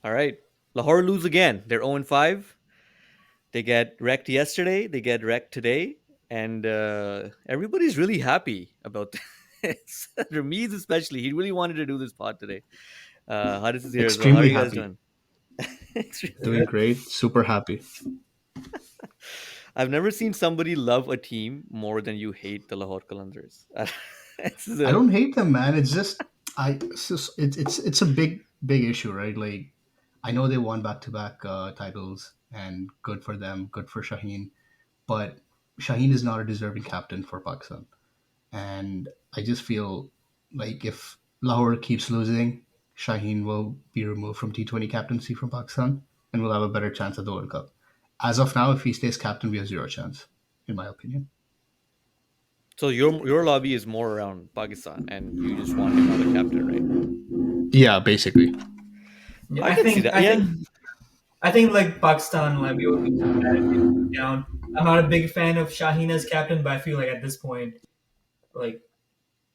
All right. Lahore lose again. They're 0-5. They get wrecked yesterday. They get wrecked today. And everybody's really happy about this. Ramiz especially. He really wanted to do this pod today. Haris is here as well. How are Extremely you guys happy. doing? Doing great. Super happy. I've never seen somebody love a team more than you hate the Lahore Qalandars. It's I the don't hate them, man. It's just it's a big issue, right? Like I know they won back to back titles, and good for them, good for Shaheen. But Shaheen is not a deserving captain for Pakistan, and I just feel like if Lahore keeps losing, Shaheen will be removed from T20 captaincy from Pakistan, and we'll have a better chance at the World Cup. As of now, if he stays captain, we have zero chance, in my opinion. so your lobby is more around Pakistan, and you just want him as a captain, right? Yeah, basically. Yeah, I I can see think that. I Yeah, think I think like Pakistan, like we will be bad if they go down. I'm not a big fan of Shaheen as captain, but I feel like at this point, like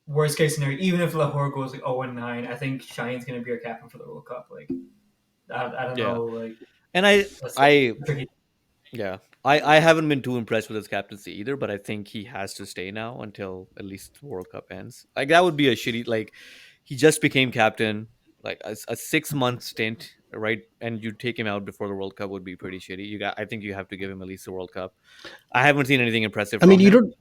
worst case scenario, even if Lahore goes like 0-9, I think Shaheen's gonna be our captain for the World Cup. Like I don't yeah. know, like And I that's I tricky. yeah. I haven't been too impressed with his captaincy either, but I think he has to stay now until at least World Cup ends. Like that would be a shitty like he just became captain, like a 6 month stint, right? And you take him out before the World Cup would be pretty shitty. I think you have to give him at least the World Cup. I haven't seen anything impressive I mean, from you him. don't.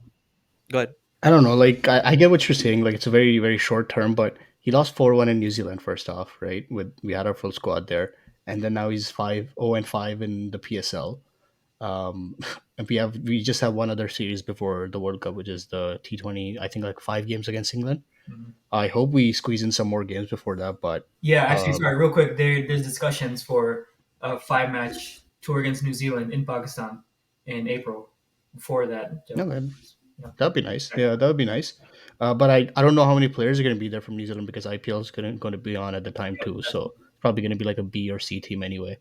Go ahead. I don't know. Like I get what you're saying. Like it's a very short term, but he lost 4-1 in New Zealand first off, right? With we had our full squad there, and then now he's 5-0-5 in the PSL. Um, and we just have one other series before the World Cup, which is the T20. I think like 5 games against England. Mhm. I hope we squeeze in some more games before that. But Yeah, actually, um, sorry, real quick. There's discussions for a 5 match tour against New Zealand in Pakistan in April. Before that, no, so, man, yeah. that'd be nice. Yeah, that would be nice. But I don't know how many players are going to be there from New Zealand because IPL is going to be on at the time too. So it's probably going to be like a B or C team anyway.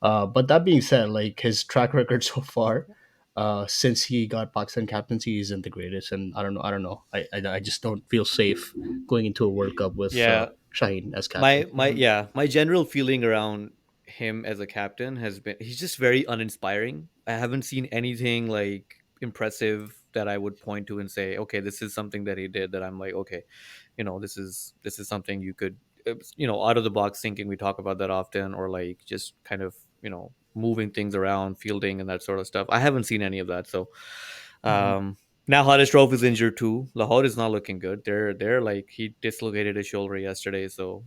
But that being said, like his track record so far, since he got Pakistan captaincy, isn't the greatest. And I don't know. I just don't feel safe going into a World Cup with Yeah, Shaheen as captain. my Mhm. yeah, my general feeling around him as a captain has been he's just very uninspiring. I haven't seen anything like impressive that I would point to and say, okay, this is something that he did that I'm like, okay, this is something you could out of the box thinking. We talk about that often, or like just kind of moving things around, fielding and that sort of stuff. I haven't seen any of that. So Mhm. um now Harish is injured too. Lahore is not looking good. They're like he dislocated his shoulder yesterday, so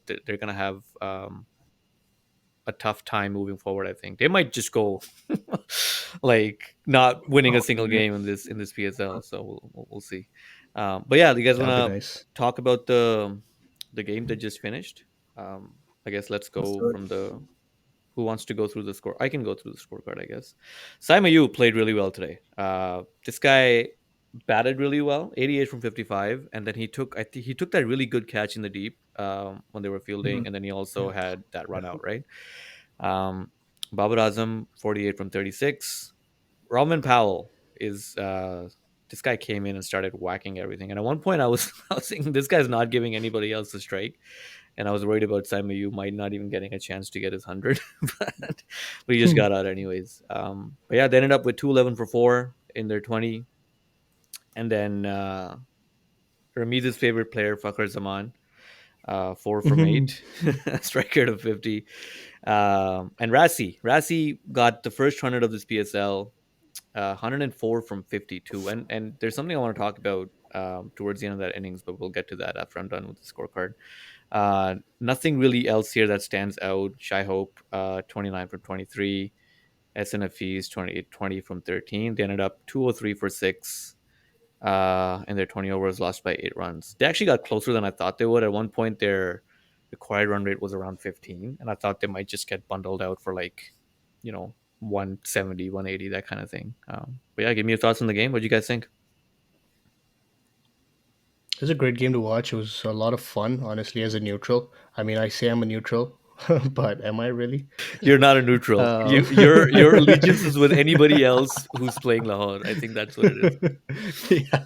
they're gonna have a tough time moving forward. I think they might just go like not winning a Oh, single yeah. game in this PSL. So we'll see. But yeah, you guys That would be wanna nice. talk about the game that just finished? I guess let's Let's go do it. from the who wants to go through the score? I can go through the scorecard, I guess. Simon Yu played really well today. This guy batted really well, 88 from 55, and then I think he took that really good catch in the deep when they were fielding, Mhm. and then he also Yeah. had that run out, right? Um, Babar Azam, 48 from 36. Robin Powell is this guy came in and started whacking everything. And at one point, I was I was thinking this guy's not giving anybody else a strike, and I was worried about Simon Yu might not even getting a chance to get his 100, but he just got out anyways. But yeah, they ended up with 211 for four in their 20, and then Ramiz's favorite player, Fakhar Zaman, 4 from 8, strike rate of 50. And Rassi got the first 100 of this PSL, 104 from 52. And there's something I want to talk about towards the end of that innings, but we'll get to that after I'm done with the scorecard. Nothing really else here that stands out. Shy Hope, 29 from 23. SNFEs, 20 from 13. They ended up 203 for 6. And their 20 overs lost by 8 runs. They actually got closer than I thought they would. At one point, their required run rate was around 15, and I thought they might just get bundled out for like, 170, 180, that kind of thing. But yeah, give me your thoughts on the game. What do you guys think? It was a great game to watch. It was a lot of fun, honestly, as a neutral. I mean, I say I'm a neutral, but am I really? You're not a neutral. Um, Your allegiance is with anybody else who's playing Lahore. I think that's what it is. yeah,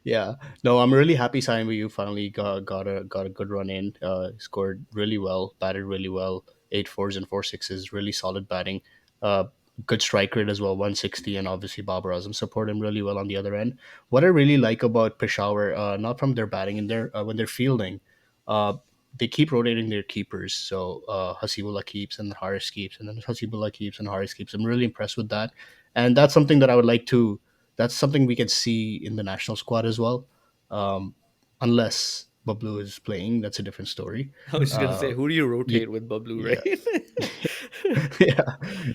yeah. No, I'm really happy Simon you finally got a good run in. Scored really well, batted really well. 8 4s and 4 6s, really solid batting. Uh, Good strike rate as well, 160, and obviously Babar Azam support him really well on the other end. What I really like about Peshawar, not from their batting and their when they're fielding, uh, they keep rotating their keepers. So Hasibullah keeps and then Haris keeps, and then Hasibullah keeps and Haris keeps. I'm really impressed with that, and that's something that I would like to that's something we can see in the national squad as well. Um, Unless Bablu is playing, that's a different story. I was just gonna say, Uh, who do you yeah, rotate with Bablu, yeah, right? yeah.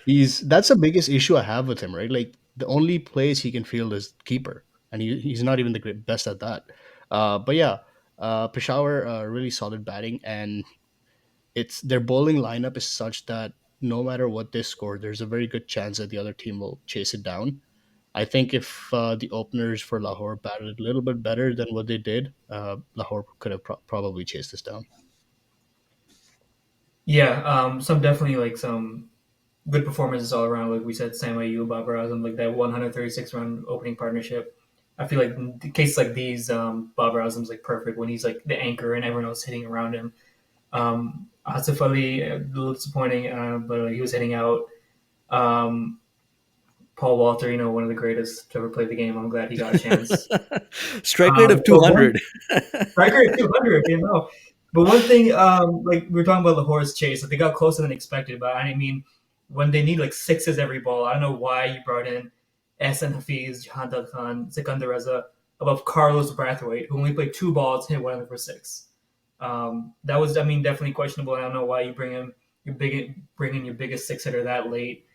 He's That's the biggest issue I have with him, right? Like the only place he can field is keeper, and he's not even the best at that. But yeah, Peshawar really solid batting, and it's their bowling lineup is such that no matter what they score, there's a very good chance that the other team will chase it down. I think if the openers for Lahore batted a little bit better than what they did, Lahore could have probably chased this down. Yeah, some definitely like some good performances all around. Like we said, Sam Ayu, Babar Azam, like that 136 run opening partnership. I feel like in cases like these, Babar Azam's like perfect when he's like the anchor and everyone else hitting around him. Asif Ali, a little disappointing, but he was hitting out. Um, Paul Walter, one of the greatest to ever play the game. I'm glad he got a chance. Strike rate of But one 200. striker at 200, But one thing, like we were talking about the horse chase, like they got closer than expected. But I mean, when they need like sixes every ball, I don't know why you brought in Ehsan Hafiz, Jahan Khan, Sikandar Reza above Carlos Brathwaite, who only played two balls, hit one of them for six. That was, I mean, definitely questionable. I don't know why you bring in your biggest six hitter that late.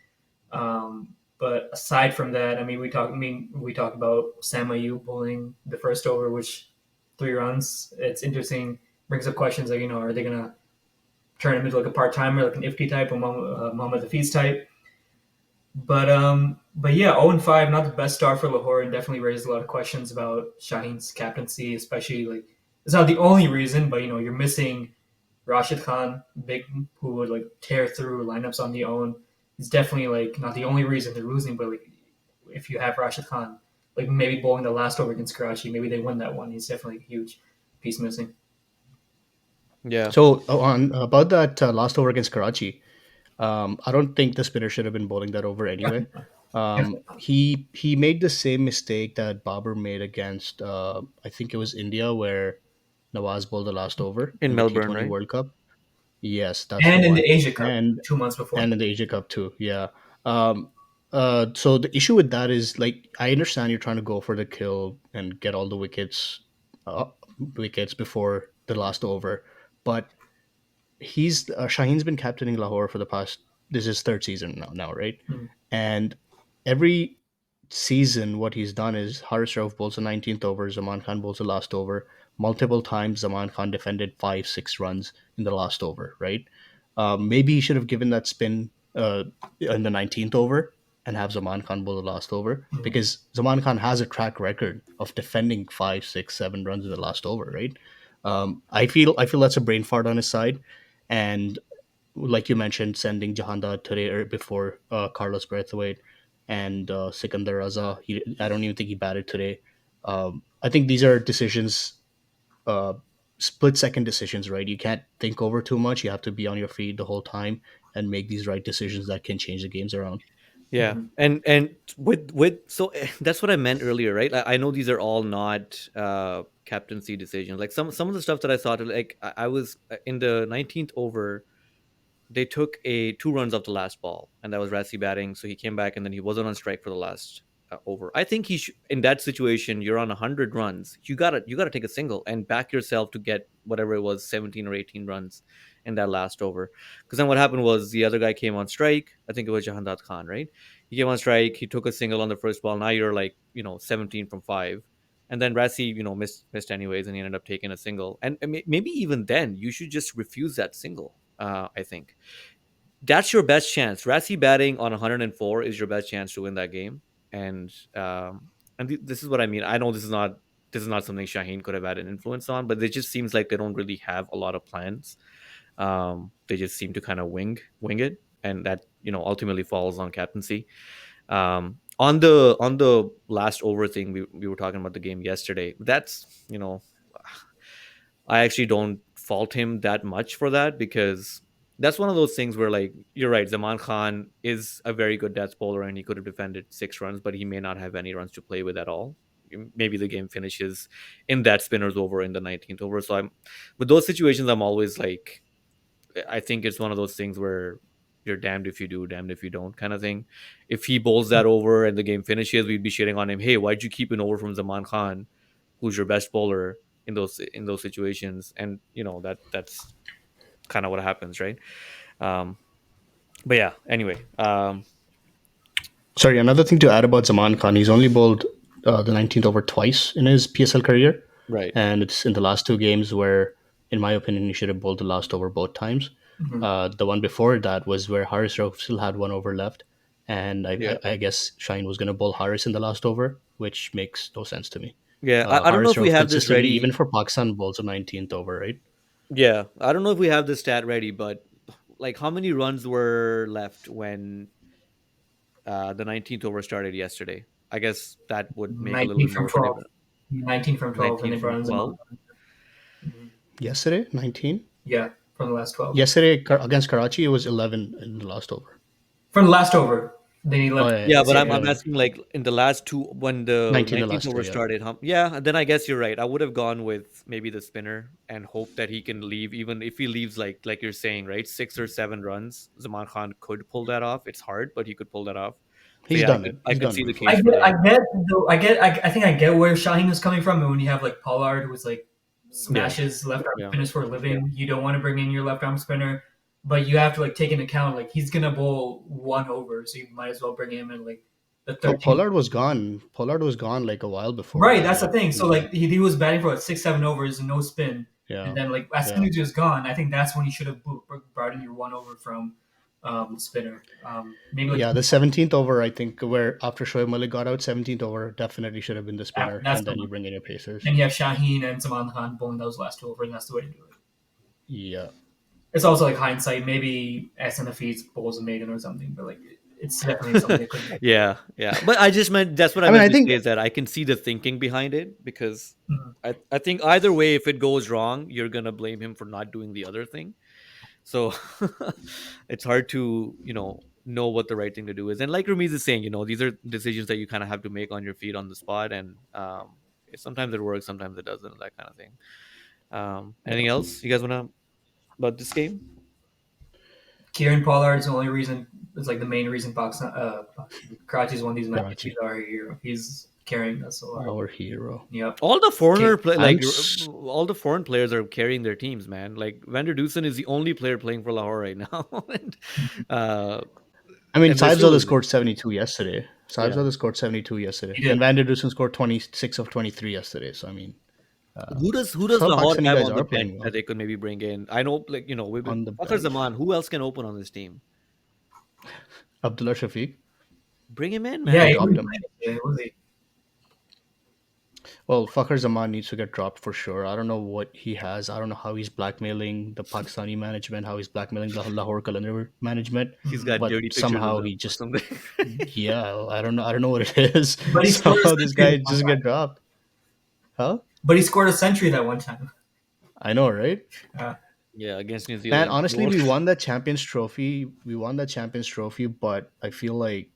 But aside from that, we talked about Sam Ayu pulling the first over, which 3 runs. It's interesting. Brings up questions like, are they gonna turn him into like a part timer, like an Ifki type or Mohammad Hafiz type? But yeah, 0-5, not the best start for Lahore, and definitely raised a lot of questions about Shaheen's captaincy, especially like it's not the only reason, but you're missing Rashid Khan, big who would like tear through lineups on the own. He's definitely like not the only reason they're losing, but like if you have Rashid Khan, like maybe bowling the last over against Karachi, maybe they win that one. He's definitely a huge piece missing. Yeah. So on about that last over against Karachi, I don't think the spinner should have been bowling that over anyway. Definitely. He made the same mistake that Babar made against I think it was India where Nawaz bowled the last over In in the Melbourne, T20 right? World Cup. Yes, that's the And in the one. Asia Cup And 2 months before. and in the Asia Cup too. Yeah. Um, so the issue with that is like I understand you're trying to go for the kill and get all the uh, wickets before the last over, but he's Shaheen's been captaining Lahore for the past. This is third season now, right? Hmm. And every season, what he's done is Haris Rauf bowls the 19th over, Zaman Khan bowls the last over. Multiple times, Zaman Khan defended 5 6 runs in the last over, right? Maybe he should have given that spin in the 19th over and have Zaman Khan bowl the last over Hmm. because Zaman Khan has a track record of defending 5 6 7 runs in the last over, right? I feel that's a brain fart on his side, and like you mentioned, sending Jahanda today or before Carlos Braithwaite and Sikandar Raza. I don't even think he batted today. I think these are decisions, uh, split second decisions, right? You can't think over too much. You have to be on your feet the whole time and make these right decisions that can change the games around. Yeah, Hmm. and with so that's what I meant earlier, right? I know these are all not captaincy decisions. Like some of the stuff that I thought, like I was in the 19th over, they took a 2 runs off the last ball, and that was Rassi batting. So he came back, and then he wasn't on strike for the last over. I think in that situation, you're on 100 runs. You gotta take a single and back yourself to get whatever it was, 17 or 18 runs in that last over. Because then what happened was the other guy came on strike. I think it was Jahandat Khan, right? He came on strike. He took a single on the first ball. Now you're like 17 from five. And then Rassi, missed anyways, and he ended up taking a single. And maybe even then, you should just refuse that single. I think that's your best chance. Rassi batting on 104 is your best chance to win that game. And this is what I mean. I know this is not something Shaheen could have had an influence on, but it just seems like they don't really have a lot of plans. They just seem to kind of wing it, and that ultimately falls on captaincy. On the last over thing, we were talking about the game yesterday. That's I actually don't fault him that much for that, because that's one of those things where, like, you're right. Zaman Khan is a very good death bowler, and he could have defended 6 runs, but he may not have any runs to play with at all. Maybe the game finishes in that spinner's over in the 19th over. So I'm with those situations, I'm always like, I think it's one of those things where you're damned if you do, damned if you don't, kind of thing. If he bowls that over and the game finishes, we'd be shitting on him. Hey, why'd you keep an over from Zaman Khan, who's your best bowler in those situations? And that's kind of what happens, right? Um, but yeah, anyway, Sorry, another thing to add about Zaman Khan, he's only bowled the 19th over twice in his PSL career, right, and it's in the last two games where, in my opinion, he should have bowled the last over both times. Mhm. The one before that was where Haris Rauf still had one over left, and yeah, I guess Shine was going to bowl Haris in the last over, which makes no sense to me. yeah. I don't know Haris if we Rauf have this consistently, even ready. for Pakistan, bowls the 19th over, right? Yeah, I don't know if we have this stat ready, but like, how many runs were left when the 19th over started yesterday? I guess that would make a little 19 bit from more of a 12. difference. 19 from 12, and 19 they from brought in Zaman. 12. Mhm. Yesterday, 19. Yeah, from the last 12. Yesterday against Karachi, it was 11 in the last over. From the last over, then he Oh, left. yeah, Yeah, but Yeah, I'm yeah. I'm yeah. asking, like, in the last two, when the 19 the 19th last two, over yeah. started, yeah, then I guess you're right. I would have gone with maybe the spinner and hope that he can leave. Even if he leaves, like you're saying, right, 6 or 7 runs, Zaman Khan could pull that off. It's hard, but he could pull that off. So He's yeah, done it. I He's could done see it the before. case for I that. get, though. I think I get where Shaheen is coming from. And when you have like Pollard, who's like Yeah, smashes left arm yeah, spinners for a living, you don't want to bring in your left arm spinner, but you have to like take into account like he's gonna bowl one over, so you might as well bring him in like the Oh, 13th. Pollard was gone. Pollard was gone like a while before Right, that. that's the Like thing. So he, like he was batting for what, 6, 7 overs and no spin, and yeah, then like as soon yeah, as he was gone, I think that's when you should have brought in your one over from spinner. Maybe like yeah. The 17th over, I think, where after Shoaib Malik got out, 17th over definitely should have been the spinner, that's and the then you one. bring in your pacers. Then you have Shaheen and Salman Khan bowling those last two overs, and that's the way to do it. Yeah, It's also like hindsight. Maybe SNFE's bowls a maiden or something, but like it's definitely something that could have yeah, yeah. But I just meant that's what I I mean, meant I to think say, is that I can see the thinking behind it, because happened. I think either way, if it goes wrong, you're gonna blame him for not doing the other thing. So it's hard to know what the right thing to do is. And like Ramiz is saying, these are decisions that you kind of have to make on your feet on the spot, and sometimes it works, sometimes it doesn't, that kind of thing. Anything else you guys want to about this game? Kieran Pollard is the only reason. It's like the main reason Karachi's won these matches. He's Karachi, our hero. He's carrying us a lot. our hero. Yep. All the foreigner Okay, play, like, all the foreign players are carrying their teams, man. Like, Vander Dusen is the only player playing for Lahore right now. And uh I mean, and they're still Saibzada losing. scored 72 yesterday. Yeah. Saibzada scored 72 yesterday, He did. and Van der Dusen scored 26 of 23 yesterday. So I mean, Who does some Lahore Pakistani have guys on the are bench playing that well they could maybe bring in? I know, like, we've been on the Fakhar bench. Zaman. Who else can open on this team? Abdullah Shafiq, Bring him in, Yeah, they man. he dropped was. him. Yeah, was he? Well, Fakhar Zaman needs to get dropped for sure. I don't know what he has. I don't know how he's blackmailing the Pakistani management, how he's blackmailing the Lahore Calendar management. He's Mhm. got But dirty pictures with somehow them he or just, something. yeah, I don't know. I don't know what it is. But he scored a Somehow this century guy that one just time. get dropped. Huh? But he scored a century that one time. I know, right? Yeah, against New Man, Zealand. honestly, Lord. we won that Champions Trophy. We won that Champions Trophy, but I feel like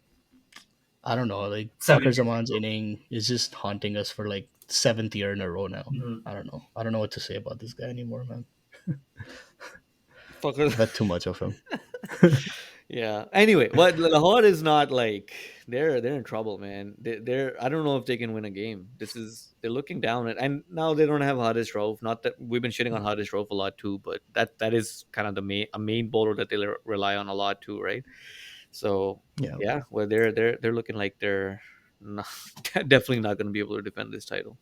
I don't know. Like Seven Fakhar years. Zaman's inning is just haunting us for like seventh year in a row now. Mhm. I don't know. I don't know what to say about this guy anymore, man. Fucker. I've had too much of him. Yeah. Anyway, what Lahore is not like, they're in trouble, man. They're I don't know if they can win a game. They're looking down at, and now they don't have Hardest Rauf. Not that we've been shitting on Hardest Rauf a lot too, but that is kind of the main bowler that they rely on a lot too, right? So Yeah. yeah, well, they're looking like they're not, definitely not going to be able to defend this title.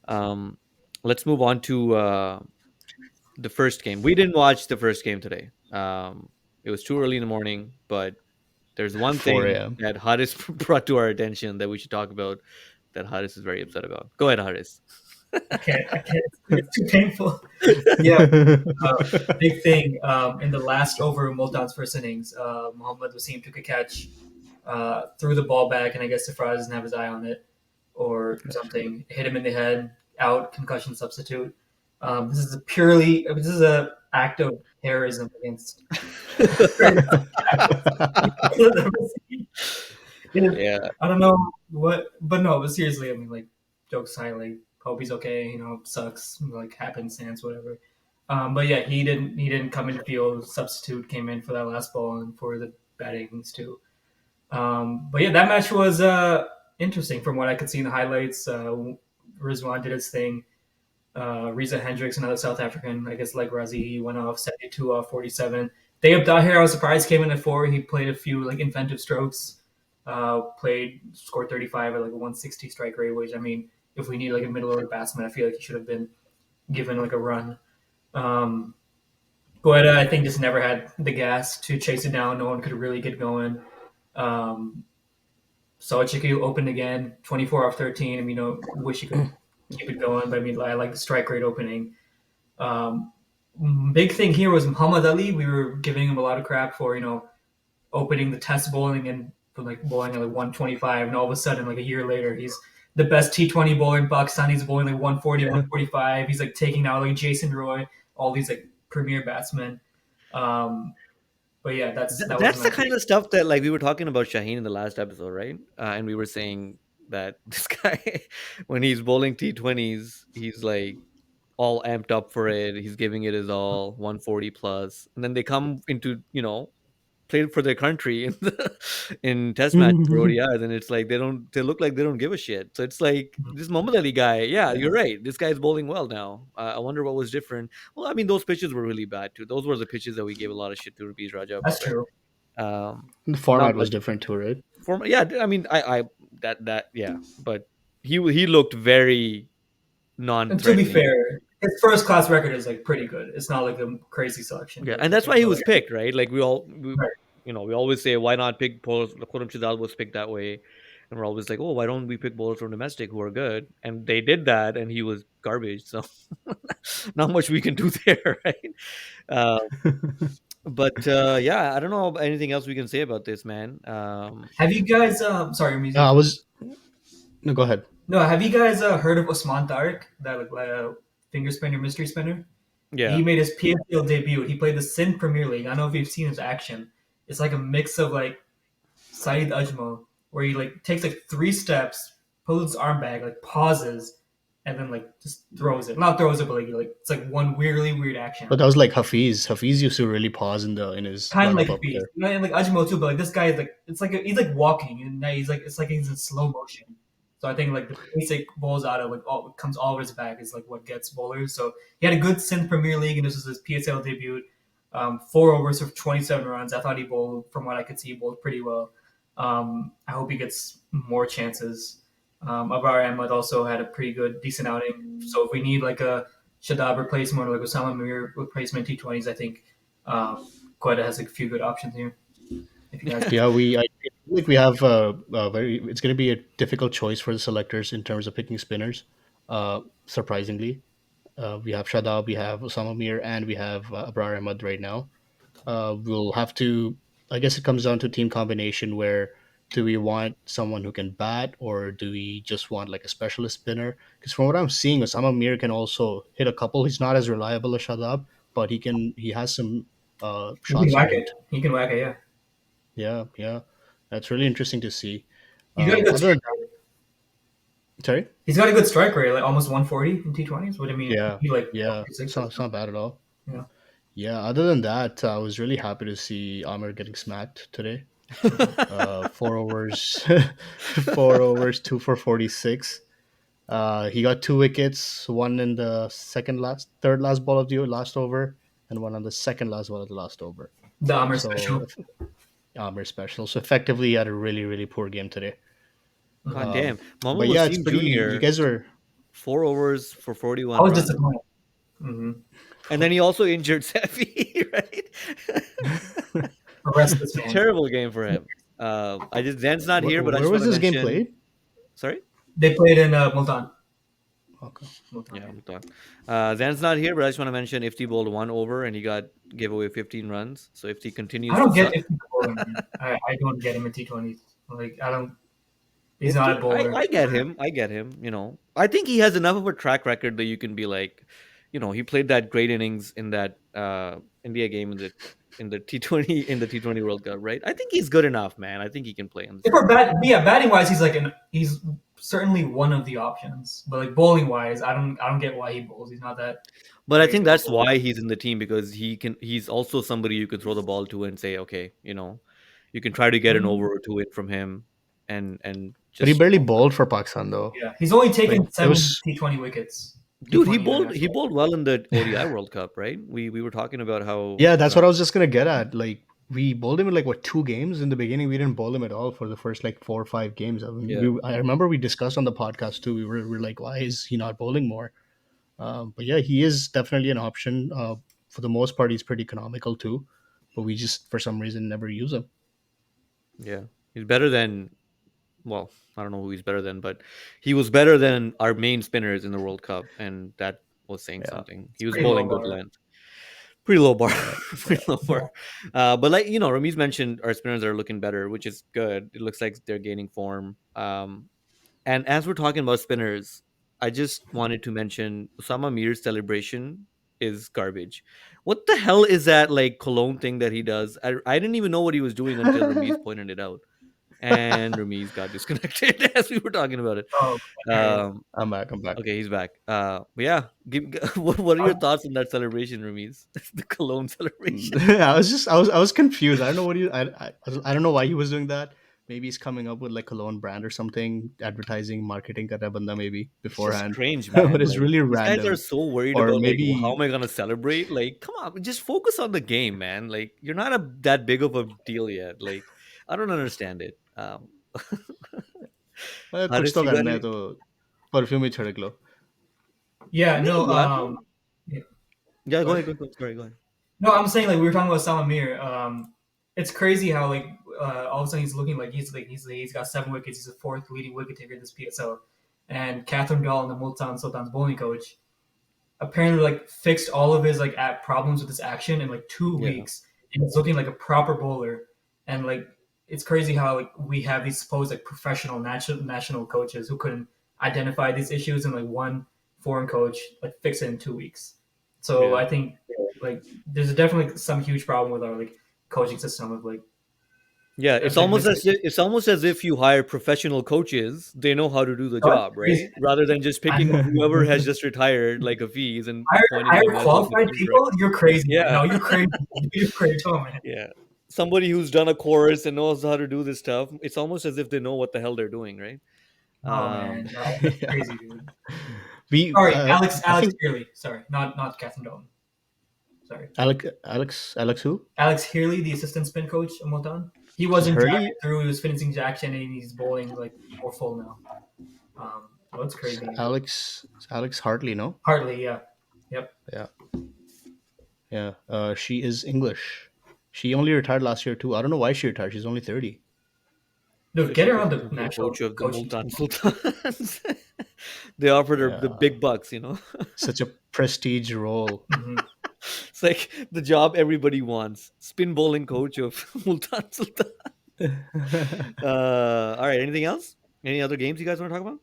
Um, let's move on to the first game. We didn't watch the first game today. It was too early in the morning, but there's one 4 thing a.m. that Haris brought to our attention that we should talk about, that Haris is very upset about. Go ahead, Haris. I can't. It's too painful. Yeah, big thing in the last over of Multan's first innings. Muhammad Wasim took a catch, threw the ball back, and I guess Surprise doesn't have his eye on it or something. Hit him in the head, out, concussion substitute. This is a act of terrorism against. Yeah. I don't know what, but no, but seriously, I mean, like, jokes aside, like, hope he's okay. Sucks, like, happenstance, whatever. But yeah, he didn't come in field. Substitute came in for that last ball and for the battings too. But yeah, that match was interesting from what I could see in the highlights. Rizwan did his thing. Riza Hendricks, another South African, I guess like Razi, he went off 72 off 47. Dayab Dahir, I was surprised, came in at 4. He played a few like inventive strokes. Scored 35 at like a 160 strike rate, which I mean, if we need like a middle order batsman, I feel like he should have been given like a run. Um, Guetta, I think, just never had the gas to chase it down. No one could really get going. Um, Sawachiki opened again, 24 off 13. I mean, wish he could keep it going, but I mean, I like the strike rate opening. Um, Big thing here was Muhammad Ali. We were giving him a lot of crap for opening the test bowling and for like bowling at like 125, and all of a sudden, like a year later, he's the best T20 bowler in Pakistan. He's bowling like 140, 145. He's like taking out like Jason Roy, all these like premier batsmen. Um, but yeah, that was That's the my kind of stuff that like we were talking about Shaheen in the last episode, right? And we were saying that this guy, when he's bowling T20s, he's like all amped up for it. He's giving it his all, 140 plus, and then they come into played for their country in in test matches or ODIs, and it's like they look like they don't give a shit. So it's like this Muhammad Ali guy. Yeah, yeah, you're right. This guy's bowling well now. I wonder what was different. Well, I mean, those pitches were really bad too. Those were the pitches that we gave a lot of shit to Rupees Raja that's about, right? true. The Not format was like different too, right? former. Yeah, I mean, I that yeah, but he looked very And to be non-threatening. fair, his first class record is like pretty good. It's not like a crazy selection. Yeah, Like and that's why he but, was like, picked, right? Like we right. we always say why not pick bowlers. Khuram Shadal was picked that way, and we're always like, oh, why don't we pick bowlers from domestic who are good? And they did that, and he was garbage. So not much we can do there, right? Uh, but yeah, I don't know anything else we can say about this man. Have you guys? Sorry, I music. was no. Go ahead. No, have you guys heard of Osman Tariq, that like finger spinner, mystery spinner? He Yeah, made his PSL debut. He played the Sindh Premier League. I don't know if you've seen his action. It's like a mix of like Saeed Ajmal, where he like takes like 3 steps, pulls his arm back, like pauses, and then like just throws it. Not throws it, but like it's like one weirdly weird action. But that was like Hafiz. Hafiz used to really pause in his Kind of run like up a there. beast, and like Ajmal too. But like this guy is like it's like he's like walking, and now he's like it's like he's in slow motion. So I think like the basic balls out of like all comes all of his back is like what gets bowlers. So he had a good Sindh Premier League, and this was his PSL debut. 4 overs of 27 runs. I thought he bowled, from what I could see, he bowled pretty well. I hope he gets more chances. Abar Ahmed also had a pretty good, decent outing. So if we need like a Shadab replacement or like Osama Mir replacement T20s, I think Quetta has a few good options here. If you guys, Yeah, I feel like we have a very. It's going to be a difficult choice for the selectors in terms of picking spinners. Surprisingly, we have Shadab, we have Osama Mir, and we have Abrar Ahmad right now. We'll have to. I guess it comes down to team combination. Where do we want someone who can bat, or do we just want like a specialist spinner? Because from what I'm seeing, Osama Mir can also hit a couple. He's not as reliable as Shadab, but he can. He has some he can shots in whack him. it. He can whack it. Yeah, Yeah, yeah, that's really interesting to see. he's got a good Other strike than, rate. sorry, He's got a good strike rate, like almost 140 in T20s. What I mean, yeah, he like yeah, 146 it's not bad at all. Yeah. Yeah, other than that, I was really happy to see Amir getting smacked today. 4 overs, 4 overs, 2 for 46. He got 2 wickets, one in the third last ball of the last over, and one on the second last ball of the last over. The Amr So special. Amir special. So effectively, he had a really really poor game today. God Mhm. damn, Mohammad But yeah, it's Wasim pretty. You Jr. guys were 4 overs for I 41 was runs. disappointed. Mm-hmm. And then he also injured Sefi, right? The rest of this man. Terrible game for him. I just Zan's not here, but I where just want was to this game mention. played? Sorry. They played in Multan. Okay. Multan, Yeah, yeah. Multan. Zan's not here, but I just want to mention Ifty bowled one over and he got gave away 15 runs. So Ifty I continues to don't get suck. if he's bowling, man. I don't get him in T20s. Like I don't. He's not a Ifty, bowler. I get him. I get him. I think he has enough of a track record that you can be like, he played that great innings in that India game in the T20 in the T20 World Cup, right? I think he's good enough, man. I think he can play on this If we're team. yeah, batting wise, he's certainly one of the options. But like bowling wise, I don't get why he bowls. He's not that But I great think of a that's bowler. why he's in the team because he's also somebody you could throw the ball to and say, okay, you can try to get an over Mm, or two in from him and But he just barely bowled for Pakistan though. yeah, he's only Like taken it seven was. T20 wickets. dude, he T20 bowled he international. bowled well in the ODI World Cup, right? We were talking about how Yeah, that's what I was just gonna get at. Like we bowled him in like what 2 games in the beginning. We didn't bowl him at all for the first like 4 or 5 games. I mean, yeah, I remember we discussed on the podcast too. We were like, why is he not bowling more? But yeah, he is definitely an option. For the most part, he's pretty economical too. But we just for some reason never use him. yeah. He's better than well, I don't know who he's better than, but he was better than our main spinners in the World Cup, and that was saying Yeah, something. He It's was pretty low bowling good bar. length. Pretty low bar. yeah, yeah. Pretty low Yeah. bar. But like Ramiz mentioned, our spinners are looking better, which is good. It looks like they're gaining form. And as we're talking about spinners, I just wanted to mention Osama Mir's celebration is garbage. What the hell is that like cologne thing that he does? I didn't even know what he was doing until Ramiz pointed it out, and Ramiz got disconnected as we were talking about it. Oh, there you go. Um, I'm back. I'm back. okay, he's back. But yeah, what are your Uh, thoughts on that celebration, Ramiz? The cologne celebration. I was confused. I don't know what I don't know why he was doing that. Maybe he's coming up with like a cologne brand or something, advertising, marketing kar raha hai banda maybe It's just beforehand. strange, But man. it's Like really these guys are random. so worried Or about like how maybe am I gonna celebrate? Like, come on, just focus on the game, man. Like you're not that big of a deal yet. Like I don't understand it. कुछ Haris, तो you got करना है any? तो perfume ही छिड़क लो. yeah, Me? no, You asked me? yeah, Yeah, go what? ahead. Go ahead. Sorry, go ahead. No, I'm saying like we were talking about Salamir. It's crazy how like all of a sudden he's looking like he's got 7 wickets. He's the fourth leading wicket taker in this PSL, and Catherine Dahl, the Multan Sultan's bowling coach, apparently like fixed all of his like problems with his action in like two Yeah, weeks, and he's looking like a proper bowler. And like it's crazy how like we have these supposed like professional national coaches who couldn't identify these issues, and like one foreign coach like fix it in 2 weeks. So yeah, I think like there's definitely some huge problem with our like coaching system of like yeah. a big mistake. It's almost as if you hire professional coaches. They know how to do the So job, crazy. right? Rather than just I, picking whoever has just retired, like a fees, and hire, appointing them hire as like qualified assistant people. director. You're crazy, man. Yeah, No, you're crazy. You're crazy, oh, man. yeah. Somebody who's done a course and knows how to do this stuff. It's almost as if they know what the hell they're doing, right? Oh man, Um, no, that's Yeah. crazy, dude. We Sorry, Alex I Alex think Healy. Sorry, not Catherine Dolan. Sorry, Alex who? Alex Healy, the assistant spin coach of Multan. He wasn't drafted Hurley. through. He was finishing his action, and he's bowling like more full now. So it's crazy. Alex Hartley, no? Hardly, yeah, yep. Yeah. Yeah. She is English. She only retired last year too. I don't know why she retired. She's only 30. Dude, so get she her on could the be the national coach of the coaching team. Multan Sultans. They offered her the Yeah. big bucks. Such a prestige role. Hmm. It's like the job everybody wants. Spin bowling coach of Multan Sultan. All right. Anything else? Any other games you guys want to talk about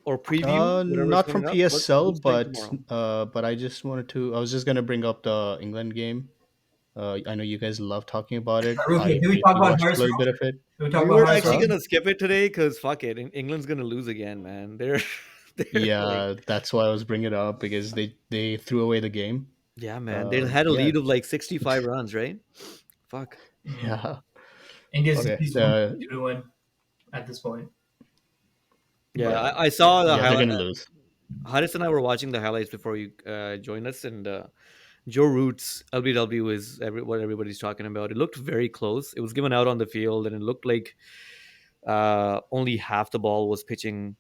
or preview whatever's Not from coming up? PSL, Who's playing tomorrow? but I just wanted to. I was just gonna bring up the England game. I know you guys love talking about it. Okay, I did we talk briefly about watched a Harris little bit Rowe? of it. Did we talk We about were Harris actually Rowe? gonna skip it today because fuck it, England's gonna lose again, man. They're they're like Yeah, that's why I was bringing it up because they threw away the game. yeah, man. They had a Yeah, lead of like 65 runs, right? Fuck. Hmm. yeah. India's Okay. he's 1-2 to win at this point, Yeah, but Yeah, I saw the yeah. They're highlight. gonna lose. Haris and I were watching the highlights before you joined us, and Joe Root's LBW is what everybody's talking about. It looked very close. It was given out on the field, and it looked like only half the ball was pitching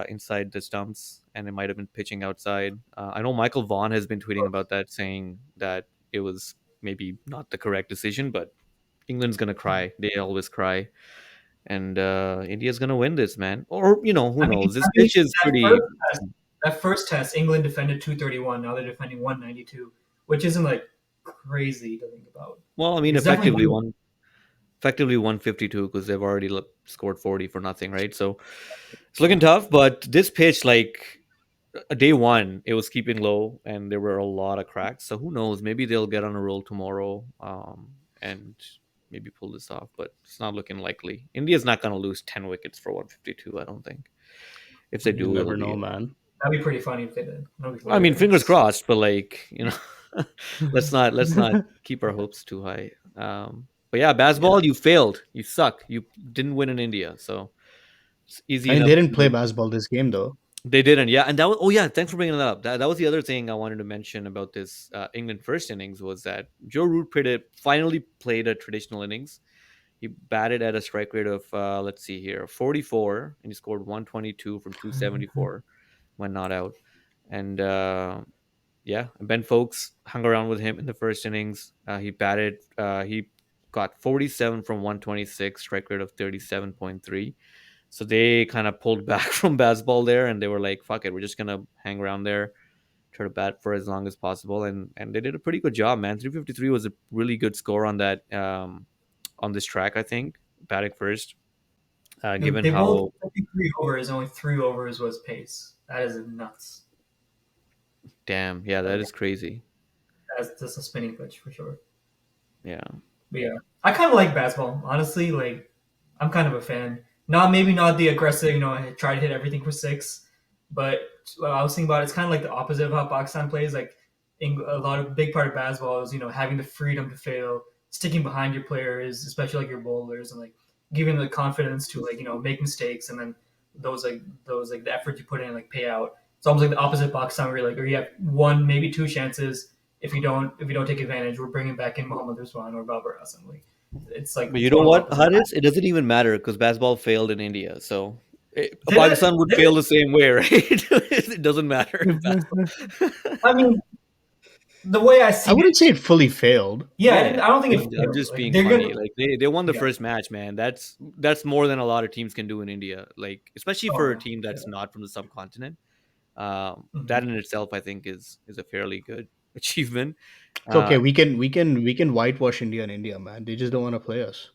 inside the stumps, and it might have been pitching outside. I know Michael Vaughn has been tweeting about that, saying that it was maybe not the correct decision, but England's gonna cry. They always cry. and India's gonna win this, man. Or who I mean, knows? This pitch is that pretty. first test, that first test, England defended 231. Now they're defending 192, which isn't like crazy to think about. Well, I mean, It's definitely effectively 152 because they've already scored 40 for nothing, right? So it's looking tough. But this pitch, like day one, it was keeping low, and there were a lot of cracks. So who knows? Maybe they'll get on a roll tomorrow, and maybe pull this off. But it's not looking likely. India's not going to lose 10 wickets for 152. I don't think. If they You do, it'll never know, be. man. that'd be pretty funny if they did. That'd be I mean, fingers hilarious. crossed. But like let's not keep our hopes too high. But yeah, Yeah. basketball, you failed. You suck. You didn't win in India, so it's easy I mean, enough. they didn't play basketball this game though. They didn't, yeah, and that was. Oh yeah, thanks for bringing that up. That was the other thing I wanted to mention about this England first innings was that Joe Root finally played a traditional innings. He batted at a strike rate of let's see here, 44, and he scored 122 from 274 when not out. And yeah, Ben Folks hung around with him in the first innings. He batted. He got 47 from 126, strike rate of 37.3. So they kind of pulled back from baseball there, and they were like, "Fuck it, we're just gonna hang around there, try to bat for as long as possible." And they did a pretty good job, man. 353 was a really good score on that on this track. I think batting first, given They bowled how 53 overs. Only 3 overs was pace. That is nuts. damn, yeah, that Like is crazy. that's just a spinning pitch for sure. Yeah, But yeah, I kind of like basketball. Honestly, like I'm kind of a fan. Not maybe not the aggressive, try to hit everything for six, but I was thinking about it, it's kind of like the opposite of how Pakistan plays. Like a lot of big part of basketball is having the freedom to fail, sticking behind your players, especially like your bowlers, and like giving the confidence to like make mistakes, and then those the effort you put in like pay out. It's almost like the opposite of Pakistan, where or you have one maybe two chances. If you don't take advantage, we're bringing back in Muhammad Usman or Babar Azam. Like it's like but you know total what, opposite. Haris? It doesn't even matter because basketball failed in India, so Did it? Pakistan would Did fail it? the same way, right? It doesn't matter. Basketball. I mean, the way I I see it, wouldn't say it fully failed. yeah, Yeah, I don't think it I'm failed. just Like being they're funny. gonna, Like they won the yeah. first match, man. That's more than a lot of teams can do in India. Like especially Oh for a yeah, team yeah. that's not from the subcontinent. Mhm. That in itself, I think, is a fairly good achievement. It's okay. Uh, We can whitewash India and India, man. They just don't want to play us.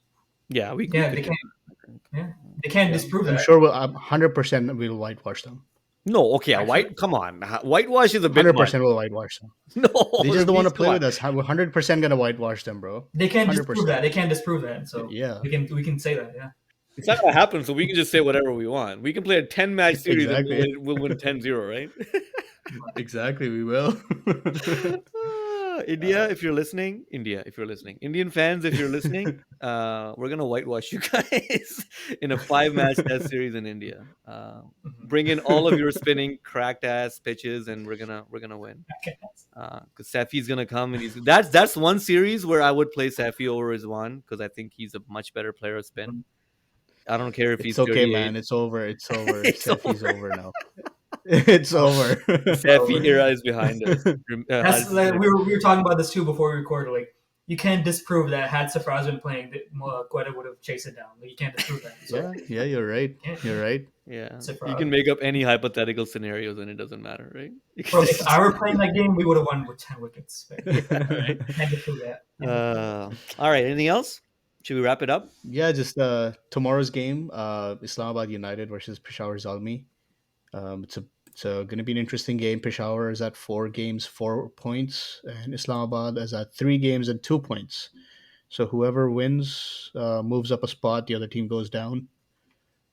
yeah, we Yeah, could they do can't. that, I think. Yeah, they can't Yeah. disprove I'm that. sure 100% we'll whitewash them. No, okay, a Actually, white. Come on, whitewash is a bit much. 100% will whitewash them. No, They just don't want please, to come play on. with us. We're 100% gonna whitewash them, bro. they can't disprove 100%. that. They can't disprove that. So Yeah, we can say that. Yeah. It's not gonna happen, so we can just say whatever we want. We can play a 10 match series and exactly. we'll win 10-0, right? Exactly, we will. India, if you're listening, India, if you're listening, Indian fans, if you're listening, we're gonna whitewash you guys in a 5 match test series in India. Mhm. Bring in all of your spinning cracked ass pitches, and we're gonna win. Okay. Because Safi's gonna come, and that's one series where I would play Safi over Rizwan because I think he's a much better player of spin. I don't care if It's he's okay, 38. man. It's over. It's over. It's Seffi's over. over now. It's Oh, over. The oh, Safi era is behind us. that's Haris is like, like, we were talking about this too before we recorded. Like you can't disprove that had Safraz been playing, that Quetta would have chased it down. Like, you can't disprove that. So Yeah, yeah, you're right. can't. You're right. yeah, you Safraz. can make up any hypothetical scenarios and it doesn't matter, right? You can Bro, if just- I were playing that game, we would have won with 10 wickets. yeah, right. Can't disprove that. All right. Anything else? Should we wrap it up? Yeah, just tomorrow's game, Islamabad United versus Peshawar Zalmi. It's going to be an interesting game. Peshawar is at 4 games, 4 points, and Islamabad is at 3 games and 2 points. So whoever wins moves up a spot. The other team goes down.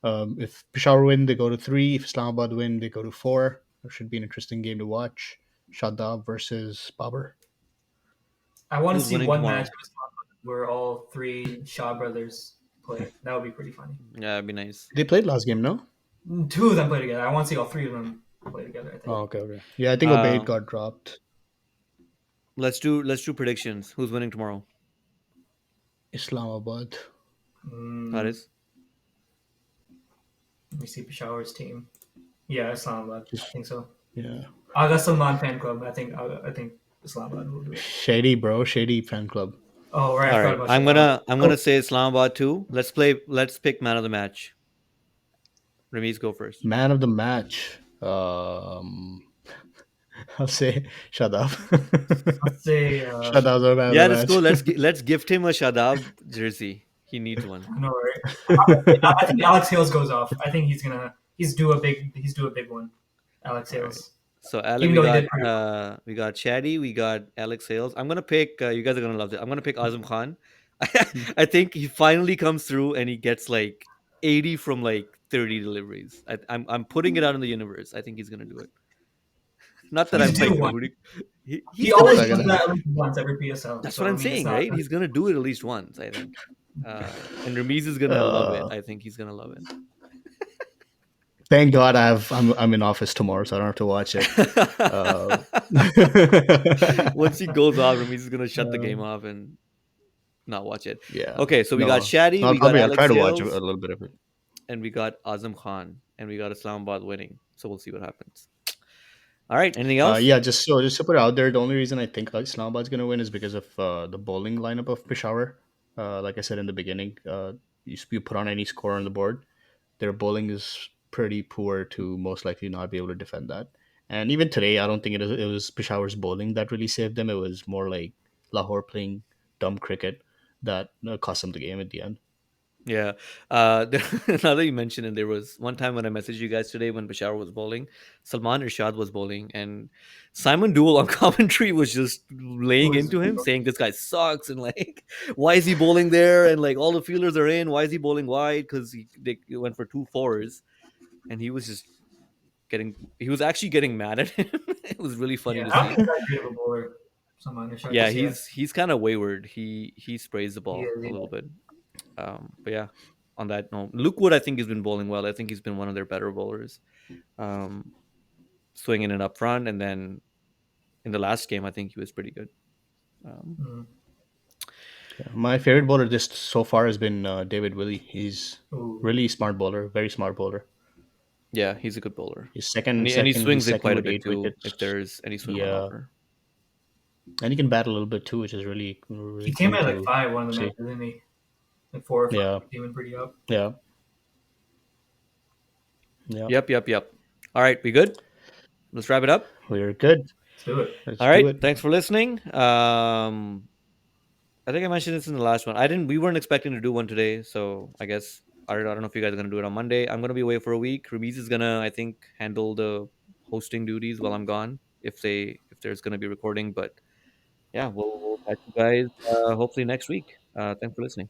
If Peshawar win, they go to 3. If Islamabad win, they go to 4. It should be an interesting game to watch. Shadab versus Babar. I want to Who's see winning one match tomorrow? where all three Shaw brothers play. That would be pretty funny. Yeah, that'd be nice. They played last game, no? Two of them play together. I want to see all three of them play together. I think. Oh, okay, okay. Yeah, I think Obaid Um, got dropped. let's do predictions. Who's winning tomorrow? Islamabad. Mm, Haris? let me see Peshawar's team. Yeah, Islamabad. I think so. Yeah. Aga Salman fan club. I think Islamabad will do it. Shady, bro. Shady fan club. Oh right, I All forgot right, about I'm Shadab. gonna I'm Oh, gonna say Islamabad too. Let's play. Let's pick man of the match. Ramiz, go first. Man of the match. I'll say shut up. let's say Shut up, the man of the Yeah, let's go. match. Let's gift him a Shadab jersey. He needs one. I know, right? I think Alex Hales goes off. I think he's due a big one. Alex All right. Hales, So Ale, even though he did pretty well. we got Shadi, we got Alex Hales. I'm gonna pick. You guys are gonna love it. I'm gonna pick Azam Khan. I think he finally comes through and he gets like 80 from like 30 deliveries. I'm putting it out in the universe. I think he's gonna do it. Not that He's I'm due like one. rooting. He He's gonna. always Not does gonna that at happen. least once every PSL. That's what So I I'm mean, it's saying, not. right? He's gonna do it at least once. I think. And Ramiz is gonna love it. Uh, I think he's gonna love Thank God I'm in office tomorrow, so I don't have to watch it. Uh, it. Once he goes off, Ramiz is gonna shut the game off and not watch it. yeah. Okay, so we got No. Shadi, No, we I'll got be. I'll try Alex to watch a Hales, little bit of it. and we got Azam Khan, and we got Islamabad winning. So we'll see what happens. All right, anything else? Yeah, just to put it out there, the only reason I think Islamabad's going to win is because of the bowling lineup of Peshawar. Like I said in the beginning, you put on any score on the board, their bowling is pretty poor to most likely not be able to defend that. And even today, I don't think it was Peshawar's bowling that really saved them. It was more like Lahore playing dumb cricket that cost them the game at the end. Yeah. Now that you mentioned it, there was one time when I messaged you guys today when Bashar was bowling, Salman Irshad was bowling, and Simon Duel on commentary was just It laying was into him, saying this guy sucks, and like, why is he bowling there? And like, all the fielders are in. Why is he bowling wide? Because they went for two fours, and he was just he was actually getting mad at him. It was really funny yeah. to I don't see. think he's that great of a bowler. Someone to Yeah, just yet. he's kind of wayward. He sprays the He ball is. a little Yeah. bit. But yeah, on that note, Luke Wood I think has been bowling well. I think he's been one of their better bowlers, um, swinging it up front, and then in the last game I think he was pretty good. Um, Mm. Yeah. My favorite bowler just so far has been David Willey. He's Ooh. really smart bowler, very smart bowler. yeah, he's a good bowler, He's and second, he second. He's swings it second quite a with bit eight too wickets. if there's any swing on Yeah, offer. and he can bat a little bit too, which is really He really came cool in at like to five one of the see. matches, didn't he? Like 4 or 5. Yeah, He came in pretty up. yeah, yeah. Yep. All right, we good? Let's wrap it up. We're good. Let's do it. Let's All do right, it. thanks for listening. I think I mentioned this in the last one. I didn't. We weren't expecting to do one today, so I guess I don't know if you guys are gonna do it on Monday. I'm gonna be away for a week. Ramiz is gonna, I think, handle the hosting duties while I'm gone. If there's gonna be recording, but yeah, we'll catch you guys hopefully next week. Thanks for listening.